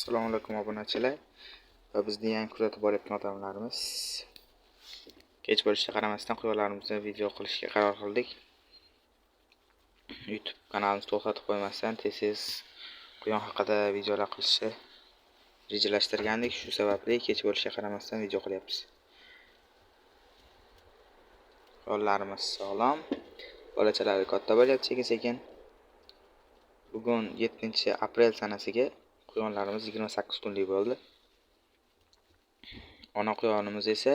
Assalomu alaykum obunachilar va bizning yangi kuzatib borayotgan odamlarimiz. Kech bo'lishiga qaramasdan quyonlarimizni video qilishga qaror qildik. YouTube kanalimizni to'xtatib qo'ymasdan tez quyon haqida videolar qilishni rejalashtirgandik. Shu sababli kech bo'lishiga qaramasdan video qilyapmiz. Quyonlarimiz sog'lom, bolachalari katta bo'lyapti sekin-sekin. Bugun 7-aprel sanasiga quyonlarimiz 28 kunlik bo'ldi. Ona quyonimiz esa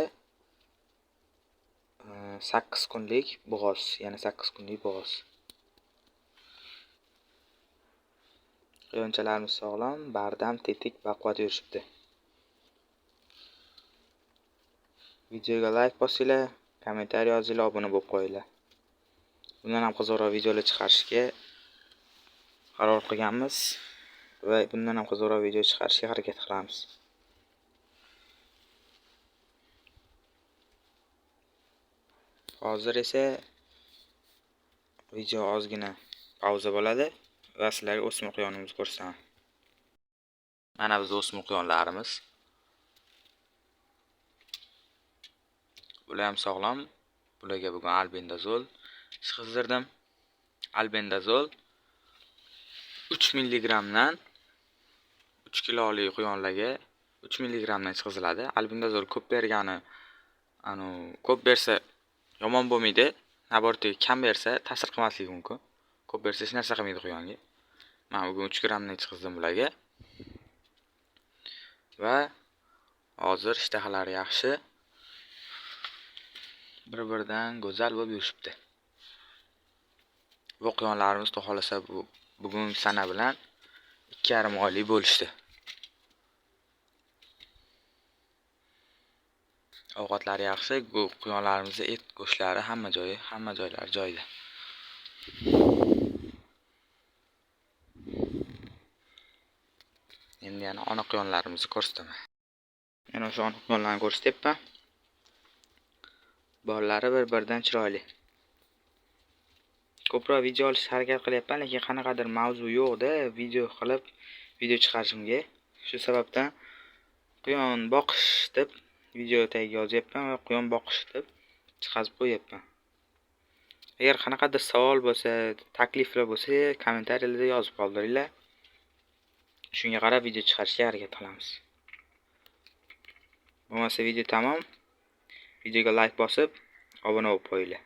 8 kunlik bo'g'oz, yana 8 kunlik bo'g'oz. Quyonchalarimiz sog'lom, bardam, tetik, baquvvat yurishibdi. Videoga like bosinglar, kommentariy yozinglar, obuna bo'lib qo'yinglar. Bundan ham qiziqroq videolar chiqarishga qaror qilganmiz va bundan ham qiziqroq video chiqarishga harakat qilamiz. Hozir esa video ozgina pauza bo'ladi va sizlarga o'smir quyonimizni ko'rsataman. Mana biz o'smir quyonlarimiz. Bular ham sog'lom. Bularga bugun albendazol ishqizdirdim. Albendazol 3 mg dan 3 kilolik quyonlarga 3 mg dan ishqiziladi. Albendazol ko'p bergani, ko'p bersa yomon bo'lmaydi. Naborti kam bersa ta'sir qilmasligi mumkin. Ko'p bersa hech narsa qilmaydi quyonga. Men bugun 3 gramdan chiqizdim bularga. Va hozir ishtahalari yaxshi. Bir-biridan go'zal bo'lib yurishibdi. Bu quyonlarimiz xohlasa bugun sana bilan 2,5 oylik bo'lishdi. Ovqatlari yaxshi, quyonlarimizning et go'shtlari hamma joylari joyida. Endi yana ona quyonlarimizni ko'rsataman. Mana o'sha ona quyonlarni ko'rsatyapman. Bolalari bir-biridan chiroyli. Ko'proq video olishga harakat qilyapman, lekin qanaqadir mavzu yo'qda video chiqarishimga. Shu sababdan quyon boqish deb video tagiga yozyapman va quyon boqish deb chiqazib qo'yapman. Agar qanaqadir savol bo'lsa, takliflar bo'lsa, kommentariyalarda yozib qoldiringlar. Shunga qarab video chiqarishga harakat qilamiz. Bo'lmasa video tamom. Videoga like bosib, obuna bo'lib qo'yinglar.